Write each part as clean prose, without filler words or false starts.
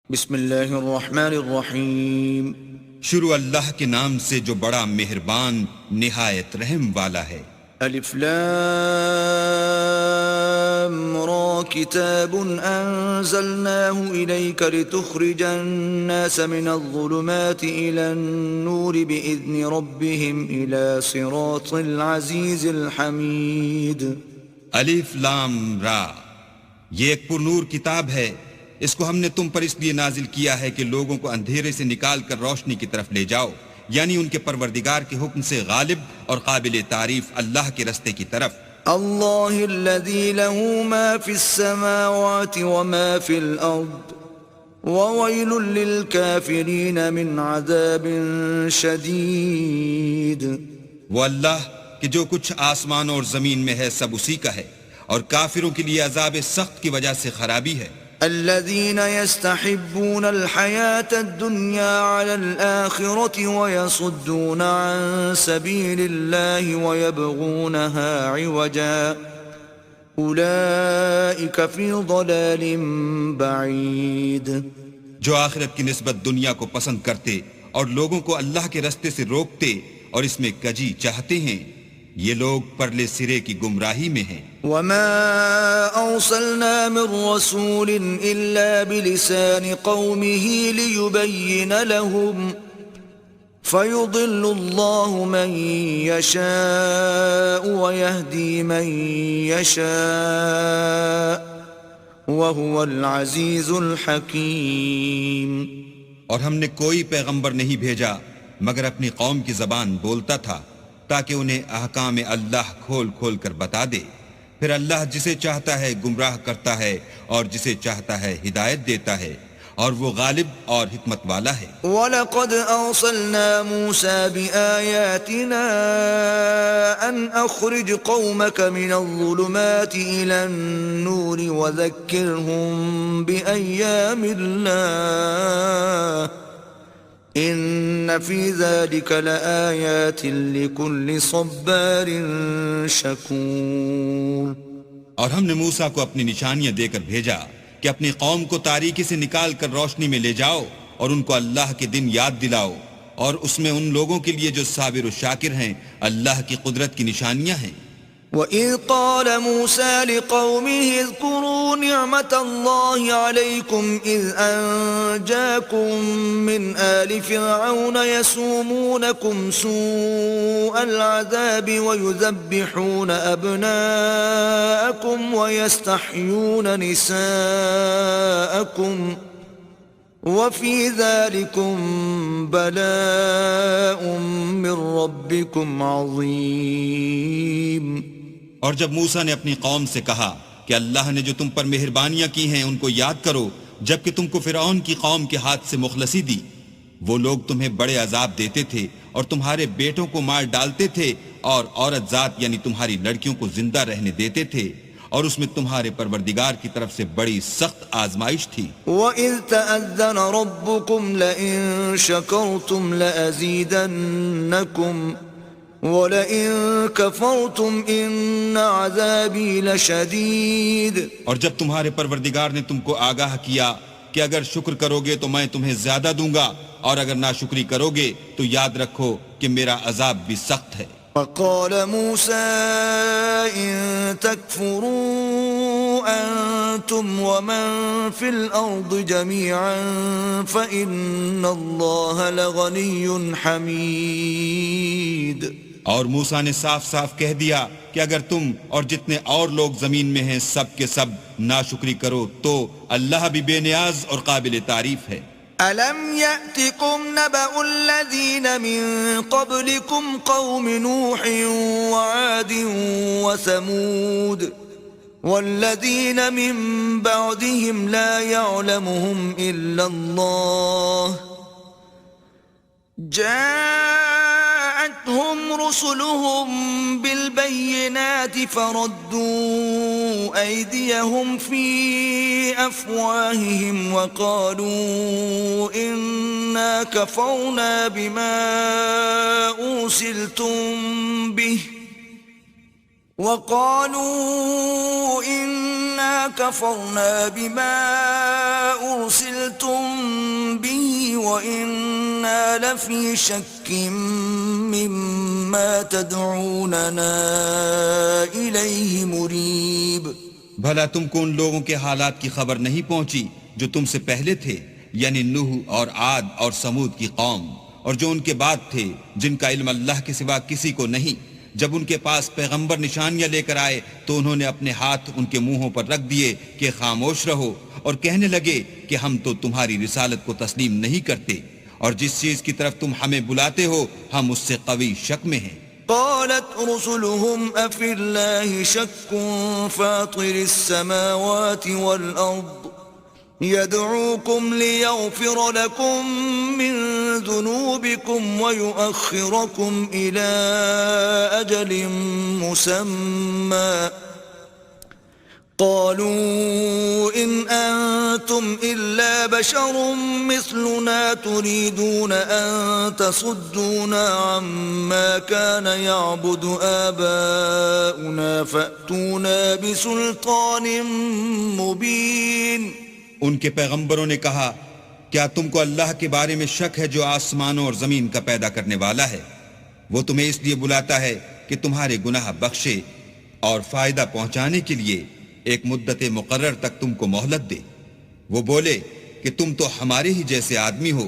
بسم اللہ الرحمن الرحیم. شروع اللہ کے نام سے جو بڑا مہربان نہایت رحم والا ہے. الف لام را کتاب انزلناه الیک لتخرج الناس من الظلمات الى النور باذن ربهم الى صراط العزیز الحمید. الف لام را، یہ ایک پرنور کتاب ہے. اس کو ہم نے تم پر اس لیے نازل کیا ہے کہ لوگوں کو اندھیرے سے نکال کر روشنی کی طرف لے جاؤ، یعنی ان کے پروردگار کے حکم سے غالب اور قابل تعریف اللہ کے رستے کی طرف. اللہ الذی له ما فی السماوات وما فی الارض وویل للکافرین من عذاب شدید. وہ اللہ کہ جو کچھ آسمان اور زمین میں ہے سب اسی کا ہے، اور کافروں کے لیے عذاب سخت کی وجہ سے خرابی ہے. الذين يستحبون الحياة الدنيا على الآخرة ويصدون عن سبيل الله ويبغونها عوجا أولئك في ضلال بعيد. جو آخرت کی نسبت دنیا کو پسند کرتے اور لوگوں کو اللہ کے رستے سے روکتے اور اس میں کجی چاہتے ہیں، یہ لوگ پرلے سرے کی گمراہی میں ہیں. وما أرسلنا من رسول إلا بلسان قومه ليبين لهم فيضل الله من يشاء ويهدي من يشاء وهو العزيز الحكيم. اور ہم نے کوئی پیغمبر نہیں بھیجا مگر اپنی قوم کی زبان بولتا تھا تاکہ انہیں احکام اللہ کھول کھول کر بتا دے. پھر اللہ جسے چاہتا ہے گمراہ کرتا ہے اور جسے چاہتا ہے ہدایت دیتا ہے، اور وہ غالب اور حکمت والا ہے. وَلَقَدْ أَرْسَلْنَا مُوسَى بِآيَاتِنَا أَنْ أَخْرِجْ قَوْمَكَ مِنَ الظُّلُمَاتِ إِلَى النُّورِ وَذَكِّرْهُمْ بِأَيَّامِ اللَّهِ إِنَّ فِي ذَلِكَ لَآيَاتٍ لِكُلِّ صَبَّارٍ شَكُورٍ. اور ہم نے موسیٰ کو اپنی نشانیاں دے کر بھیجا کہ اپنی قوم کو تاریکی سے نکال کر روشنی میں لے جاؤ اور ان کو اللہ کے دن یاد دلاؤ، اور اس میں ان لوگوں کے لیے جو صابر و شاکر ہیں اللہ کی قدرت کی نشانیاں ہیں. وَإِذْ قَالَ مُوسَى لِقَوْمِهِ اذْكُرُوا نِعْمَةَ اللَّهِ عَلَيْكُمْ إِذْ أَنْجَاكُمْ مِنْ آلِ فِرْعَوْنَ يَسُومُونَكُمْ سُوءَ الْعَذَابِ وَيُذَبِّحُونَ أَبْنَاءَكُمْ وَيَسْتَحْيُونَ نِسَاءَكُمْ وَفِي ذَلِكُمْ بَلَاءٌ مِّن رَبِّكُمْ عَظِيمٌ. اور جب موسیٰ نے اپنی قوم سے کہا کہ اللہ نے جو تم پر مہربانیاں کی ہیں ان کو یاد کرو جبکہ تم کو فرعون کی قوم کے ہاتھ سے مخلصی دی. وہ لوگ تمہیں بڑے عذاب دیتے تھے اور تمہارے بیٹوں کو مار ڈالتے تھے اور عورت ذات یعنی تمہاری لڑکیوں کو زندہ رہنے دیتے تھے، اور اس میں تمہارے پروردگار کی طرف سے بڑی سخت آزمائش تھی. وَإِذْ تَأَذَّنَ رَبُّكُمْ لَئِن شَكَرْتُمْ لَأَزِيدَنَّكُمْ وَلَئِن كَفَرْتُمْ إِنَّ عَذَابِي لَشَدِيدٌ. اور جب تمہارے پروردگار نے تم کو آگاہ کیا کہ اگر شکر کرو گے تو میں تمہیں زیادہ دوں گا، اور اگر ناشکری کرو گے تو یاد رکھو کہ میرا عذاب بھی سخت ہے. وَقَالَ مُوسَىٰ إِن تَكْفُرُوا أَنتُمْ وَمَن فِي الْأَرْضِ جَمِيعًا فَإِنَّ اللَّهَ لَغَنِيٌّ حَمِيدٌ. اور موسیٰ نے صاف صاف کہہ دیا کہ اگر تم اور جتنے اور لوگ زمین میں ہیں سب کے سب ناشکری کرو تو اللہ بھی بے نیاز اور قابل تعریف ہے. أَلَمْ يَأْتِكُمْ نَبَأُ الَّذِينَ مِن قَبْلِكُمْ قَوْمِ نُوحٍ وَعَادٍ وَثَمُودَ وَالَّذِينَ مِن بَعْدِهِمْ لَا يَعْلَمُهُمْ إِلَّا اللَّهُ جَاءَتْهُمْ رُسُلُهُم بِالْبَيِّنَاتِ فَرَدُّوا أَيْدِيَهُمْ فِي أَفْوَاهِهِمْ وَقَالُوا إِنَّا كَفَرْنَا بِمَا أُرْسِلْتُمْ بِهِ وَقَالُوا إِنَّا كفرنا بما أرسلتم به وإنا لفي شك مما تدعوننا إليه مريب. بھلا تم کو ان لوگوں کے حالات کی خبر نہیں پہنچی جو تم سے پہلے تھے، یعنی نوح اور عاد اور سمود کی قوم، اور جو ان کے بعد تھے جن کا علم اللہ کے سوا کسی کو نہیں. جب ان کے پاس پیغمبر نشانیاں لے کر آئے تو انہوں نے اپنے ہاتھ ان کے منہوں پر رکھ دیے کہ خاموش رہو، اور کہنے لگے کہ ہم تو تمہاری رسالت کو تسلیم نہیں کرتے، اور جس چیز کی طرف تم ہمیں بلاتے ہو ہم اس سے قوی شک میں ہیں. قالت رسلهم أفي الله شك فاطر السماوات والأرض يدعوكم ليغفر لكم من ذنوبكم ويؤخركم إلى أجل مسمى قالوا إن أنتم إلا بشر مثلنا تريدون أن تصدونا عما كان يعبد آباؤنا فأتونا بسلطان مبين. ان کے پیغمبروں نے کہا کیا تم کو اللہ کے بارے میں شک ہے جو آسمانوں اور زمین کا پیدا کرنے والا ہے؟ وہ تمہیں اس لیے بلاتا ہے کہ تمہارے گناہ بخشے اور فائدہ پہنچانے کے لیے ایک مدت مقرر تک تم کو مہلت دے. وہ بولے کہ تم تو ہمارے ہی جیسے آدمی ہو،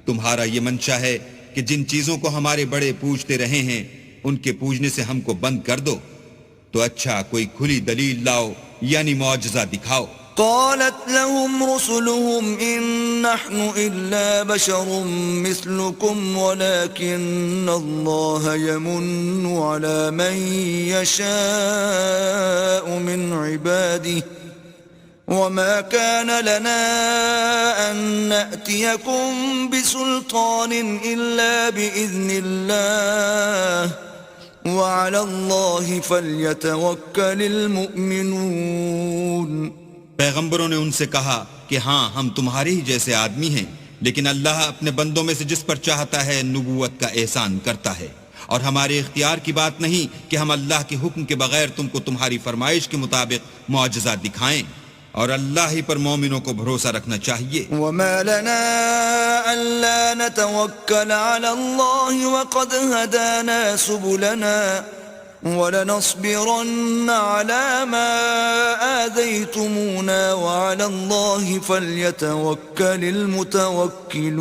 تمہارا یہ منشا ہے کہ جن چیزوں کو ہمارے بڑے پوجتے رہے ہیں ان کے پوجنے سے ہم کو بند کر دو، تو اچھا کوئی کھلی دلیل لاؤ یعنی معجزہ دکھاؤ. قالت لهم رسلهم إن نحن إلا بشر مثلكم ولكن الله يمن على من يشاء من عباده وما كان لنا أن نأتيكم بسلطان إلا بإذن الله وعلى الله فليتوكل المؤمنون. پیغمبروں نے ان سے کہا کہ ہاں ہم تمہارے ہی جیسے آدمی ہیں، لیکن اللہ اپنے بندوں میں سے جس پر چاہتا ہے نبوت کا احسان کرتا ہے، اور ہمارے اختیار کی بات نہیں کہ ہم اللہ کے حکم کے بغیر تم کو تمہاری فرمائش کے مطابق معجزات دکھائیں، اور اللہ ہی پر مومنوں کو بھروسہ رکھنا چاہیے. وما لنا ألا نتوكل على الله وقد هدانا سبلنا وَلَنَصْبِرَنَّ عَلَى مَا آذَيْتُمُونَا وَعَلَى اللَّهِ فَلْيَتَوَكَّلِ الْمُتَوَكِّلُونَ.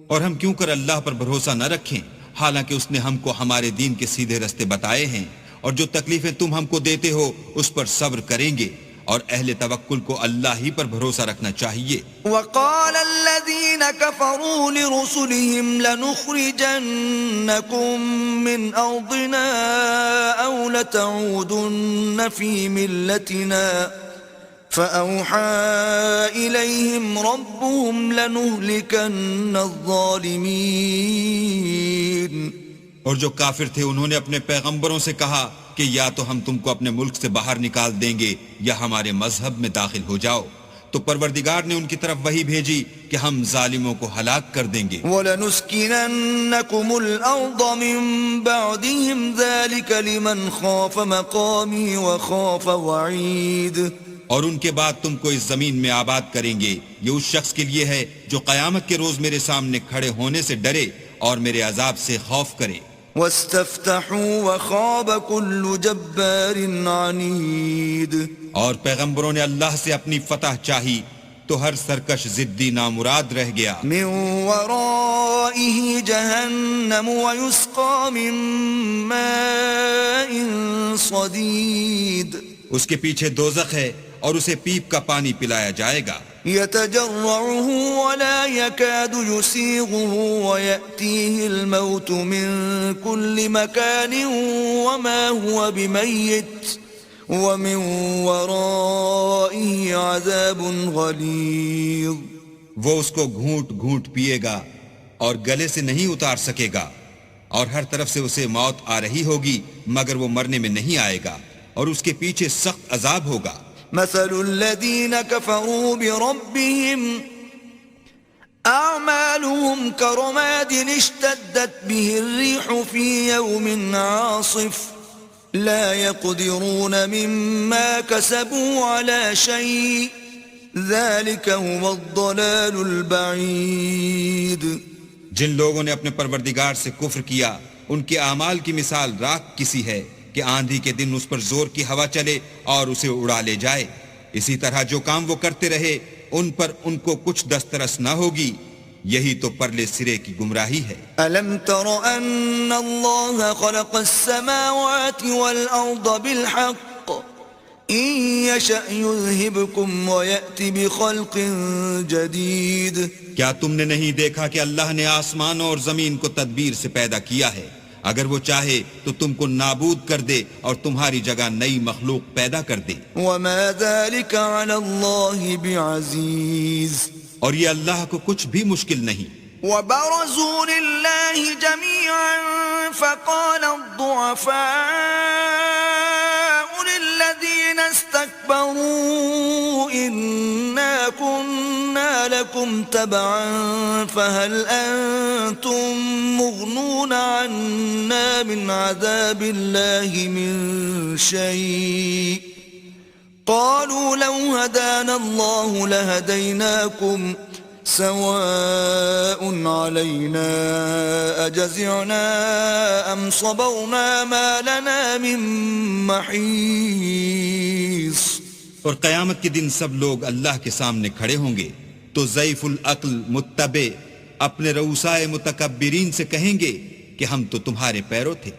اور ہم کیوں کر اللہ پر بھروسہ نہ رکھیں حالانکہ اس نے ہم کو ہمارے دین کے سیدھے رستے بتائے ہیں، اور جو تکلیفیں تم ہم کو دیتے ہو اس پر صبر کریں گے، اور اہل توکل کو اللہ ہی پر بھروسہ رکھنا چاہیے. وقال الذين كفروا لرسلهم لنخرجنكم من أرضنا أو لتعودن في ملتنا فأوحى إليهم ربهم لنهلكن الظالمين. اور جو کافر تھے انہوں نے اپنے پیغمبروں سے کہا کہ یا تو ہم تم کو اپنے ملک سے باہر نکال دیں گے یا ہمارے مذہب میں داخل ہو جاؤ. تو پروردگار نے ان کی طرف وحی بھیجی کہ ہم ظالموں کو ہلاک کر دیں گے. وَلَنُسْكِنَنَّكُمُ الْأَرْضَ مِن بَعْدِهِمْ ذَلِكَ لِمَنْ خَافَ مَقَامِي وَخَافَ وَعِيدِ. اور ان کے بعد تم کو اس زمین میں آباد کریں گے، یہ اس شخص کے لیے ہے جو قیامت کے روز میرے سامنے کھڑے ہونے سے ڈرے اور میرے عذاب سے خوف کرے. وَاسْتَفْتَحُوا وَخَابَ كُلُّ جَبَّارٍ عَنِيدٍ. اور پیغمبروں نے اللہ سے اپنی فتح چاہی تو ہر سرکش ضدی نامراد رہ گیا. مِن وَرَائِهِ جَهَنَّمُ وَيُسْقَى مِن مَّاءٍ صَدِيدٍ. اس کے پیچھے دوزخ ہے اور اسے پیپ کا پانی پلایا جائے گا. يتجرعه ولا يكاد يسيغه ويأتيه الموت من كل مكان وما هو بميت ومن ورائه عذاب غليظ. وہ اس کو گھونٹ گھونٹ پیے گا اور گلے سے نہیں اتار سکے گا، اور ہر طرف سے اسے موت آ رہی ہوگی مگر وہ مرنے میں نہیں آئے گا، اور اس کے پیچھے سخت عذاب ہوگا. مثل الذين كفروا بربهم أعمالهم كرماد اشتدت به الريح في يوم عاصف لا يقدرون مما كسبوا على شيء ذلك هو الضلال البعید. جن لوگوں نے اپنے پروردگار سے کفر کیا ان کے اعمال کی مثال راکھ کسی ہے کہ آندھی کے دن اس پر زور کی ہوا چلے اور اسے اڑا لے جائے. اسی طرح جو کام وہ کرتے رہے ان پر ان کو کچھ دسترس نہ ہوگی. یہی تو پرلے سرے کی گمراہی ہے. ألم تر أن الله خلق السماوات والأرض بالحق إن يشأ يذهبكم ويأتي بخلق جديد. کیا تم نے نہیں دیکھا کہ اللہ نے آسمان اور زمین کو تدبیر سے پیدا کیا ہے؟ اگر وہ چاہے تو تم کو نابود کر دے اور تمہاری جگہ نئی مخلوق پیدا کر دے. وما ذلك على الله بعزيز. اور یہ اللہ کو کچھ بھی مشکل نہیں. وبرزوا لله جميعا فقال الضعفاء للذين استكبروا إنا كنا لكم تبعا فهل أنتم مغنون عنا من عذاب الله من شيء قالوا لو هدانا الله لهديناكم سواء علينا أجزعنا أم صبرنا ما لنا من محيص. اور قیامت کے دن سب لوگ اللہ کے سامنے کھڑے ہوں گے تو ضعیف العقل متبع اپنے رؤسائے متکبرین سے کہیں گے کہ ہم تو تمہارے پیرو تھے،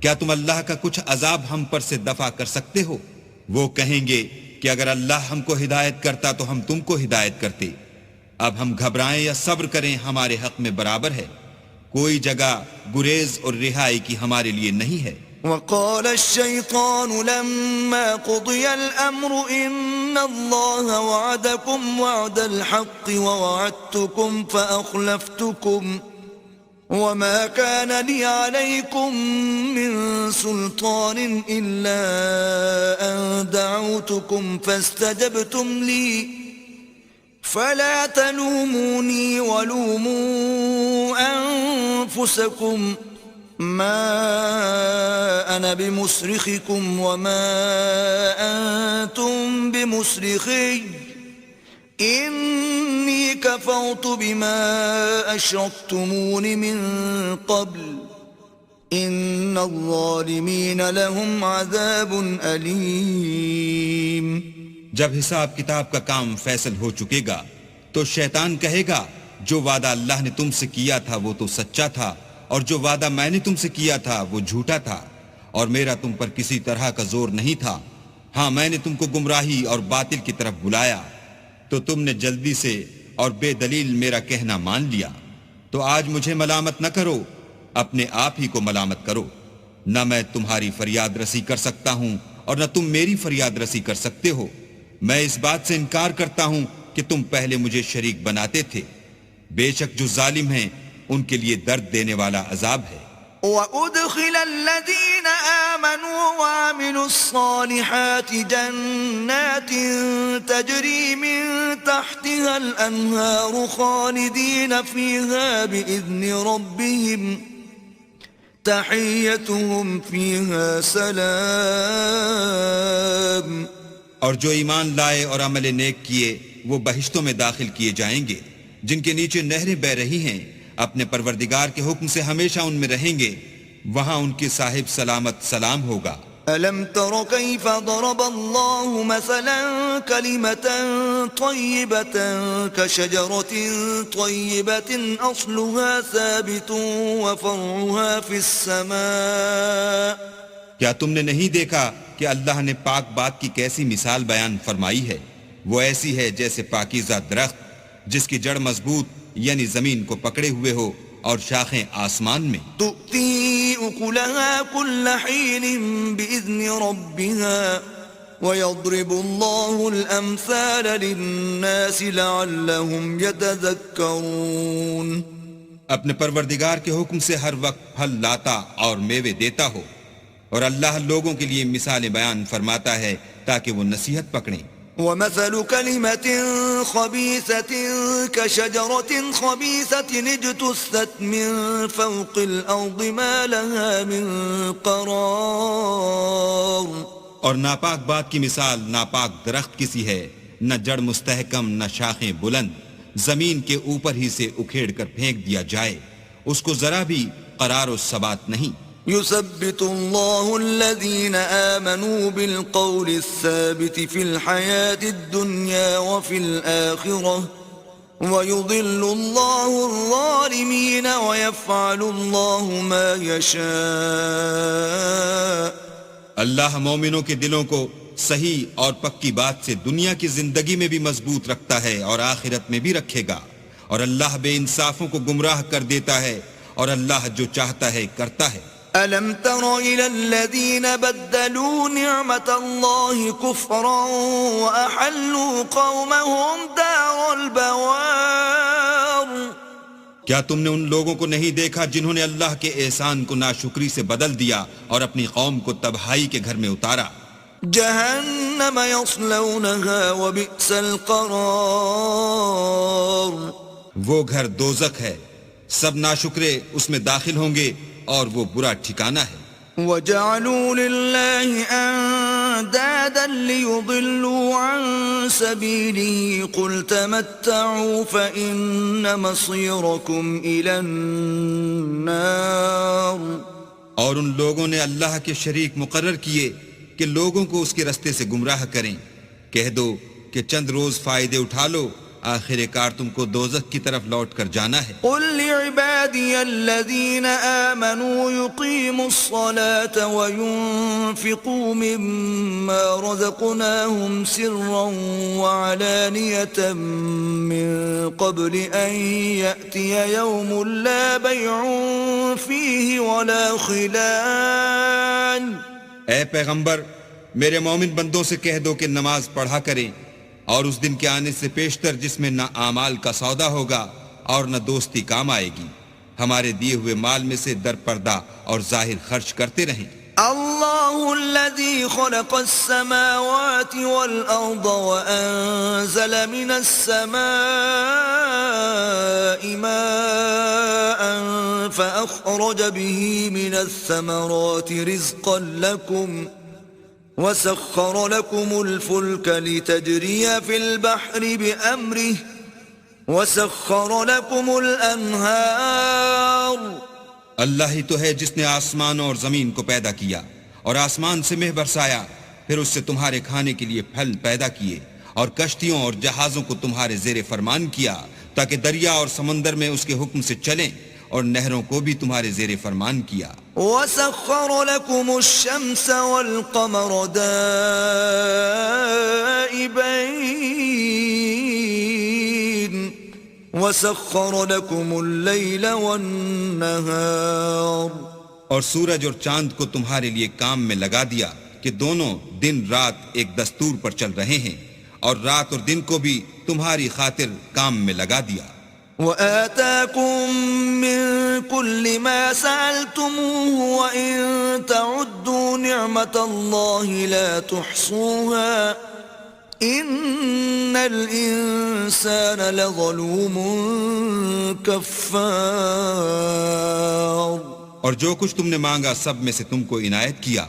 کیا تم اللہ کا کچھ عذاب ہم پر سے دفع کر سکتے ہو؟ وہ کہیں گے کہ اگر اللہ ہم کو ہدایت کرتا تو ہم تم کو ہدایت کرتے. اب ہم گھبرائیں یا صبر کریں ہمارے حق میں برابر ہے. کوئی جگہ گریز اور رہائی کی ہمارے لیے نہیں ہے. وقال الشيطان لما قضي الأمر إن الله وعدكم وعد الحق ووعدتكم فأخلفتكم وما كان لي عليكم من سلطان إلا أن دعوتكم فاستجبتم لي فلا تلوموني ولوموا أنفسكم ما أنا بمصرخكم وما أنتم بمصرخي إني كفرت بما أشركتمون من قبل إن الظالمين لهم عذاب أليم. جب حساب کتاب کا کام فیصل ہو چکے گا تو شیطان کہے گا جو وعدہ اللہ نے تم سے کیا تھا وہ تو سچا تھا اور جو وعدہ میں نے تم سے کیا تھا وہ جھوٹا تھا اور میرا تم پر کسی طرح کا زور نہیں تھا. ہاں میں نے تم کو گمراہی اور باطل کی طرف بلایا تو تم نے جلدی سے اور بے دلیل میرا کہنا مان لیا. تو آج مجھے ملامت نہ کرو، اپنے آپ ہی کو ملامت کرو. نہ میں تمہاری فریاد رسی کر سکتا ہوں اور نہ تم میری فریاد رسی کر سکتے ہو. میں اس بات سے انکار کرتا ہوں کہ تم پہلے مجھے شریک بناتے تھے. بے شک جو ظالم ہیں ان کے لیے درد دینے والا عذاب ہے. وَأُدْخِلَ الَّذِينَ آمَنُوا وَعَمِلُوا الصَّالِحَاتِ جَنَّاتٍ تَجْرِي مِن تَحْتِهَا الْأَنْهَارُ خَالِدِينَ فِيهَا بِإِذْنِ رَبِّهِمْ تَحِيَّتُهُمْ فِيهَا سَلَامٌ. اور جو ایمان لائے اور عمل نیک کیے وہ بہشتوں میں داخل کیے جائیں گے جن کے نیچے نہریں بہ رہی ہیں. اپنے پروردگار کے حکم سے ہمیشہ ان میں رہیں گے. وہاں ان کے صاحب سلامت سلام ہوگا. أَلَمْ تَرَ كَيْفَ ضَرَبَ اللَّهُ مَثَلًا كَلِمَةً طَيِّبَةً كَشَجَرَةٍ طَيِّبَةٍ أَصْلُهَا ثَابِتٌ وَفَرْعُهَا فِي السَّمَاءِ. کیا تم نے نہیں دیکھا کہ اللہ نے پاک بات کی کیسی مثال بیان فرمائی ہے؟ وہ ایسی ہے جیسے پاکیزہ درخت جس کی جڑ مضبوط یعنی زمین کو پکڑے ہوئے ہو اور شاخیں آسمان میں. تُؤْتِي أُكُلَهَا كُلَّ حِينٍ بِإِذْنِ رَبِّهَا وَيَضْرِبُ اللَّهُ الْأَمْثَالَ لِلنَّاسِ لَعَلَّهُمْ يَتَذَكَّرُونَ. اپنے پروردگار کے حکم سے ہر وقت پھل لاتا اور میوے دیتا ہو اور اللہ لوگوں کے لیے مثالیں بیان فرماتا ہے تاکہ وہ نصیحت پکڑیں. ومثل كلمة خبيثة كشجرة خبيثة اجتثت من فوق الأرض ما لها من قرار. اور ناپاک بات کی مثال ناپاک درخت کی سی ہے، نہ جڑ مستحکم نہ شاخیں بلند، زمین کے اوپر ہی سے اکھیڑ کر پھینک دیا جائے، اس کو ذرا بھی قرار و ثبات نہیں. يثبت الله الذين آمنوا بالقول الثابت في الحياة الدنيا وفي الآخرة ويضل الله الظالمين ويفعل الله ما يشاء. اللہ مومنوں کے دلوں کو صحیح اور پکی بات سے دنیا کی زندگی میں بھی مضبوط رکھتا ہے اور آخرت میں بھی رکھے گا، اور اللہ بے انصافوں کو گمراہ کر دیتا ہے، اور اللہ جو چاہتا ہے کرتا ہے. أَلَمْ تَرَ إِلَى الَّذِينَ بَدَّلُوا نِعْمَةَ اللَّهِ كُفْرًا وَأَحَلُّوا قَوْمَهُمْ دَارَ الْبَوَارِ. کیا تم نے ان لوگوں کو نہیں دیکھا جنہوں نے اللہ کے احسان کو ناشکری سے بدل دیا اور اپنی قوم کو تباہی کے گھر میں اتارا؟ جہنم یصلونها وبئس القرار. وہ گھر دوزخ ہے، سب ناشکرے اس میں داخل ہوں گے اور وہ برا ٹھکانہ ہے. وَجَعَلُوا لِلَّهِ أَنْدَادًا لِيُضِلُّوا عَنْ سَبِيلِهِ قُلْ تَمَتَّعُوا فَإِنَّ مَصِيرَكُمْ إِلَى النَّارِ. اور ان لوگوں نے اللہ کے شریک مقرر کیے کہ لوگوں کو اس کے رستے سے گمراہ کریں. کہہ دو کہ چند روز فائدے اٹھا لو، آخر کار تم کو دوزخ کی طرف لوٹ کر جانا ہے. قل لعبادي الذين آمنوا يقيموا الصلاة وينفقوا مما رزقناهم سرا وعلانية من قبل أن يأتي يوم لا بيع فيه ولا خلال. اے پیغمبر، میرے مومن بندوں سے کہہ دو کہ نماز پڑھا کریں، اور اس دن کے آنے سے پیشتر جس میں نہ اعمال کا سودا ہوگا اور نہ دوستی کام آئے گی. ہمارے دیے ہوئے مال میں سے در پردہ اور ظاہر خرچ کرتے رہیں. الله الذي خلق السماوات والأرض وأنزل من السماء ماء فأخرج به من الثمرات رزقا لكم وسخر لكم الفلك لتجري في البحر بأمره وسخر لكم الأنهار. اللہ ہی تو ہے جس نے آسمانوں اور زمین کو پیدا کیا اور آسمان سے مہ برسایا، پھر اس سے تمہارے کھانے کے لیے پھل پیدا کیے، اور کشتیوں اور جہازوں کو تمہارے زیر فرمان کیا تاکہ دریا اور سمندر میں اس کے حکم سے چلیں، اور نہروں کو بھی تمہارے زیر فرمان کیا. وَسَخَّرَ لَكُمُ الشَّمْسَ وَالْقَمَرَ دَائِبَيْنِ وَسَخَّرَ لَكُمُ اللَّيْلَ وَالنَّهَارَ. اور سورج اور چاند کو تمہارے لیے کام میں لگا دیا کہ دونوں دن رات ایک دستور پر چل رہے ہیں، اور رات اور دن کو بھی تمہاری خاطر کام میں لگا دیا. وَآتَاكُم مِّن كُلِّ مَا سَأَلْتُمُوهُ وَإِن تَعُدُّوا نِعْمَةَ اللَّهِ لَا تُحْصُوهَا إِنَّ الْإِنسَانَ لَظَلُومٌ كَفَّارٌ. اور جو کچھ تم نے مانگا سب میں سے تم کو عنایت کیا،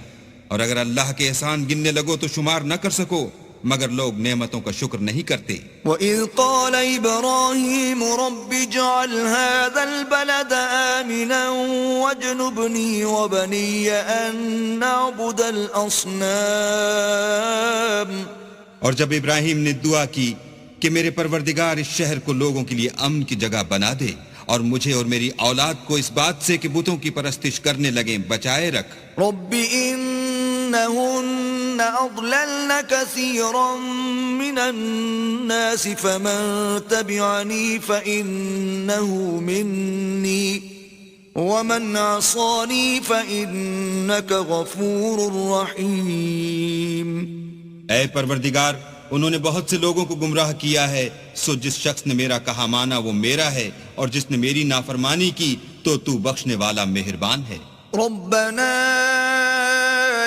اور اگر اللہ کے احسان گننے لگو تو شمار نہ کر سکو، مگر لوگ نعمتوں کا شکر نہیں کرتے. وَإِذْ قَالَ إِبْرَاهِيمُ رَبِّ اجْعَلْ هَذَا الْبَلَدَ آمِنًا وَاجْنُبْنِي وَبَنِيَّ أَن نَّعْبُدَ الْأَصْنَامَ. اور جب ابراہیم نے دعا کی کہ میرے پروردگار اس شہر کو لوگوں کے لیے امن کی جگہ بنا دے، اور مجھے اور میری اولاد کو اس بات سے کہ بتوں کی پرستش کرنے لگیں بچائے رکھ. رَبِّ إِنَّهُنَّ أَضْلَلْنَ كَثِيرًا مِّنَ النَّاسِ فَمَن تَبِعَنِي فَإِنَّهُ مِنِّي وَمَنْ عَصَانِي فَإِنَّكَ غَفُورٌ رَّحِيمٌ. اے پروردگار، انہوں نے بہت سے لوگوں کو گمراہ کیا ہے، سو جس شخص نے میرا کہا مانا وہ میرا ہے، اور جس نے میری نافرمانی کی تو بخشنے والا مہربان ہے. ربنا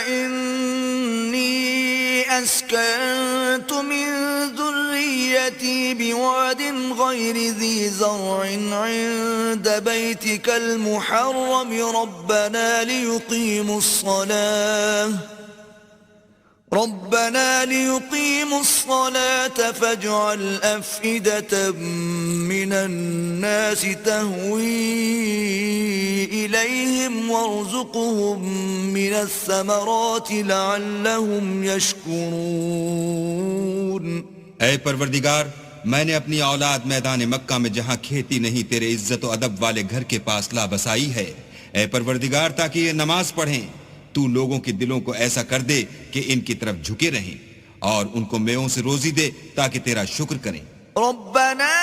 إني أسكنت أسكنت من ذريتي بواد غير ذي زرع عند بيتك المحرم ربنا ليقيموا الصلاة فاجعل أفئدة من الناس تهوي إليهم وارزقهم من الثمرات لعلهم يشكرون. اے پروردگار، میں نے اپنی اولاد میدان مکہ میں جہاں کھیتی نہیں تیرے عزت و ادب والے گھر کے پاس لا بسائی ہے. اے پروردگار، تاکہ یہ نماز پڑھیں تو لوگوں کے دلوں کو ایسا کر دے کہ ان کی طرف جھکے رہیں، اور ان کو میووں سے روزی دے تاکہ تیرا شکر کریں. ربنا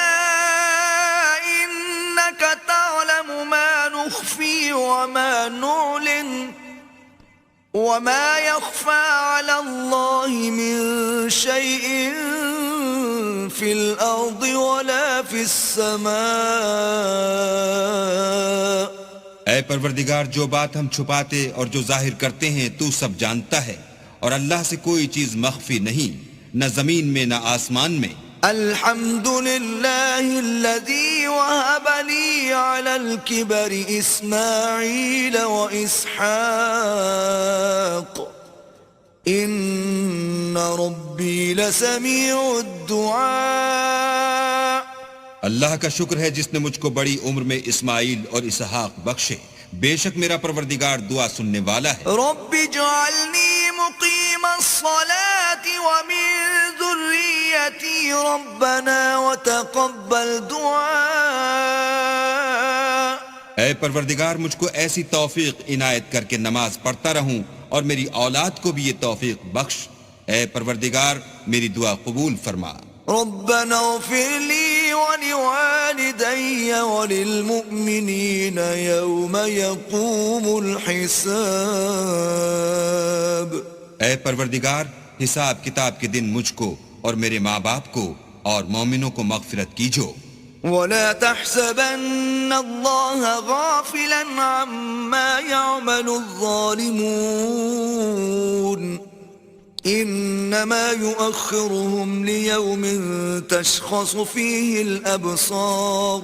انك تعلم ما نخفي وما نعلن وما يخفى على الله من شيء في الأرض ولا في السماء. اے پروردگار، جو بات ہم چھپاتے اور جو ظاہر کرتے ہیں تو سب جانتا ہے، اور اللہ سے کوئی چیز مخفی نہیں، نہ زمین میں نہ آسمان میں. الحمد لله الذي وهب لي على الكبر إسماعيل وإسحاق إن ربي لسميع الدعاء. اللہ کا شکر ہے جس نے مجھ کو بڑی عمر میں اسماعیل اور اسحاق بخشے، بے شک میرا پروردگار دعا سننے والا ہے. رب اجعلنی مقیم الصلاة ومن ذریتی ربنا وتقبل دعاء. اے پروردگار، مجھ کو ایسی توفیق عنایت کر کے نماز پڑھتا رہوں اور میری اولاد کو بھی یہ توفیق بخش. اے پروردگار، میری دعا قبول فرما. ربنا اغفر لي ولوالدي وللمؤمنين يوم يقوم الحساب. اے پروردگار، حساب کتاب کے دن مجھ کو اور میرے ماں باپ کو اور مومنوں کو مغفرت کیجو. ولا تحسبن الله غافلا عما يعمل الظالمون انما يؤخرهم ليوم تشخص فيه الابصار.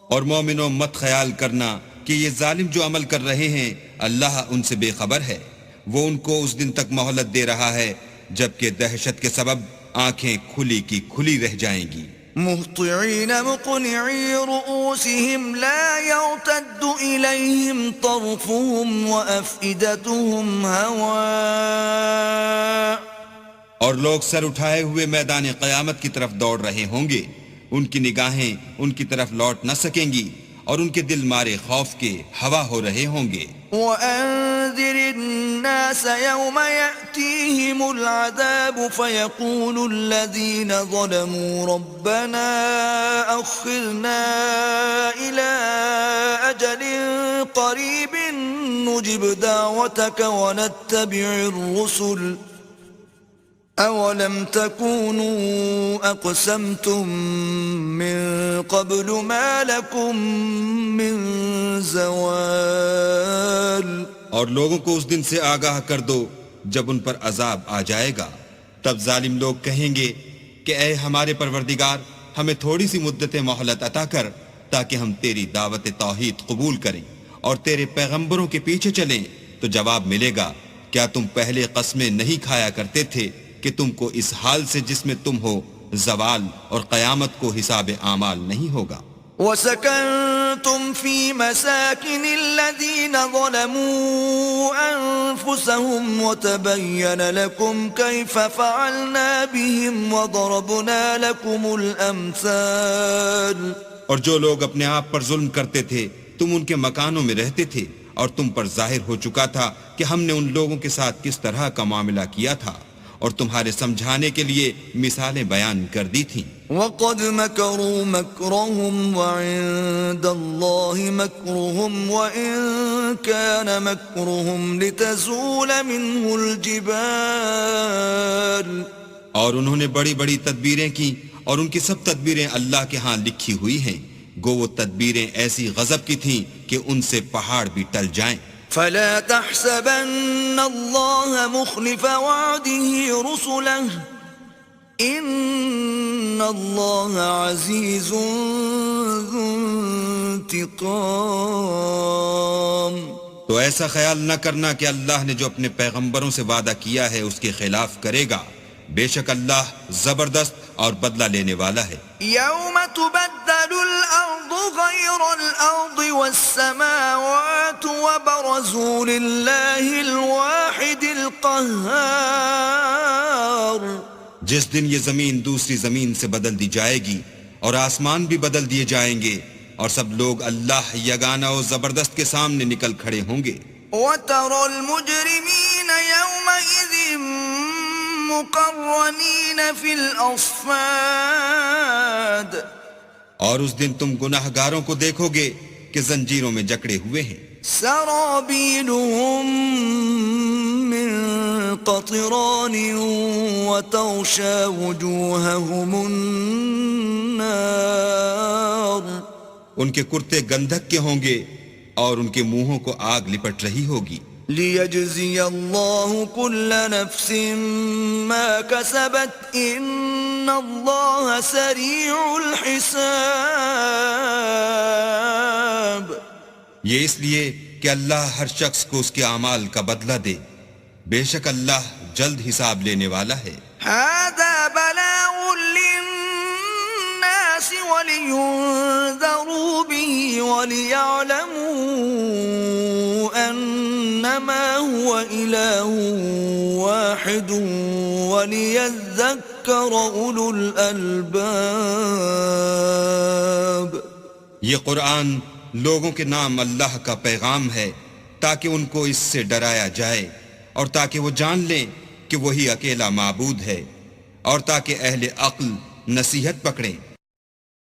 اور مومنوں، مت خیال کرنا کہ یہ ظالم جو عمل کر رہے ہیں اللہ ان سے بے خبر ہے. وہ ان کو اس دن تک مہلت دے رہا ہے جبکہ دہشت کے سبب آنکھیں کھلی کی کھلی رہ جائیں گی. مهطعين مقنعي رؤوسهم لا يرتد إليهم طرفهم وأفئدتهم هواء. اور لوگ سر اٹھائے ہوئے میدان قیامت کی طرف دوڑ رہے ہوں گے، ان کی نگاہیں ان کی طرف لوٹ نہ سکیں گی اور ان کے دل مارے خوف کے ہوا ہو رہے ہوں گے. وأنذر الناس يوم يأتيهم العذاب فيقول الذين ظلموا ربنا أخرنا إلى أجل قريب نجب دعوتك ونتبع الرسل أولم تكونوا أقسمتم من قبل ما لكم من زوال. اور لوگوں کو اس دن سے آگاہ کر دو جب ان پر عذاب آ جائے گا. تب ظالم لوگ کہیں گے کہ اے ہمارے پروردگار، ہمیں تھوڑی سی مدت مہلت عطا کر تاکہ ہم تیری دعوت توحید قبول کریں اور تیرے پیغمبروں کے پیچھے چلیں. تو جواب ملے گا، کیا تم پہلے قسمیں نہیں کھایا کرتے تھے کہ تم کو اس حال سے جس میں تم ہو زوال اور قیامت کو حساب اعمال نہیں ہوگا. وَسَكَنْتُمْ فِي مَسَاكِنِ الَّذِينَ ظَلَمُوا أَنفُسَهُمْ وَتَبَيَّنَ لَكُمْ كَيْفَ فَعَلْنَا بِهِمْ وَضَرَبْنَا لَكُمُ الْأَمْثَالَ. اور جو لوگ اپنے آپ پر ظلم کرتے تھے تم ان کے مکانوں میں رہتے تھے، اور تم پر ظاہر ہو چکا تھا کہ ہم نے ان لوگوں کے ساتھ کس طرح کا معاملہ کیا تھا، اور تمہارے سمجھانے کے لیے مثالیں بیان کر دی تھیں. وَقَدْ مَكَرُوا مَكْرَهُمْ وَعِندَ اللَّهِ مَكْرُهُمْ وَإِن كَانَ مَكْرُهُمْ لِتَزُولَ مِنْهُ الْجِبَالُ. اور انہوں نے بڑی بڑی تدبیریں کی، اور ان کی سب تدبیریں اللہ کے ہاں لکھی ہوئی ہیں، گو وہ تدبیریں ایسی غضب کی تھیں کہ ان سے پہاڑ بھی ٹل جائیں. فلا تحسبن الله مخلف وعده رسله ان اللہ عزیز ذو انتقام. تو ایسا خیال نہ کرنا کہ اللہ نے جو اپنے پیغمبروں سے وعدہ کیا ہے اس کے خلاف کرے گا. بے شک اللہ زبردست اور بدلہ لینے والا ہے. یوم تبدل الارض غیر الارض والسماوات وبرزوا للہ الواحد القہار. جس دن یہ زمین دوسری زمین سے بدل دی جائے گی اور آسمان بھی بدل دیے جائیں گے اور سب لوگ اللہ یگانہ و زبردست کے سامنے نکل کھڑے ہوں گے. وَتَرَى الْمُجْرِمِينَ يَوْمَئِذٍ مُقَرَّنِينَ فِي الْأَصْفَادِ. اور اس دن تم گناہ گاروں کو دیکھو گے کہ زنجیروں میں جکڑے ہوئے ہیں. سَرَابِيلُهُم مِّن قَطِرَانٍ وَتَغْشَى وُجُوهَهُمُ النَّارُ. ان کے کرتے گندھک کے ہوں گے اور ان کے منہوں کو آگ لپٹ رہی ہوگی. لِيَجْزِيَ اللَّهُ كُلَّ نَفْسٍ مَا كَسَبَتْ إِنَّ اللَّهَ سَرِيعُ الْحِسَابِ. یہ اس لیے کہ اللہ ہر شخص کو اس کے اعمال کا بدلہ دے. بے شک اللہ جلد حساب لینے والا ہے. هَذَا بَلَاغٌ لِلنَّاسِ وَلِيُنذَرُوا بِهِ وَلِيَعْلَمُوا أَنَّمَا هُوَ إِلَٰهٌ وَاحِدٌ وَلِيَذَّكَّرَ أُولُو الْأَلْبَابِ. یہ قرآن لوگوں کے نام اللہ کا پیغام ہے تاکہ ان کو اس سے ڈرایا جائے اور تاکہ وہ جان لیں کہ وہی اکیلا معبود ہے اور تاکہ اہل عقل نصیحت پکڑیں.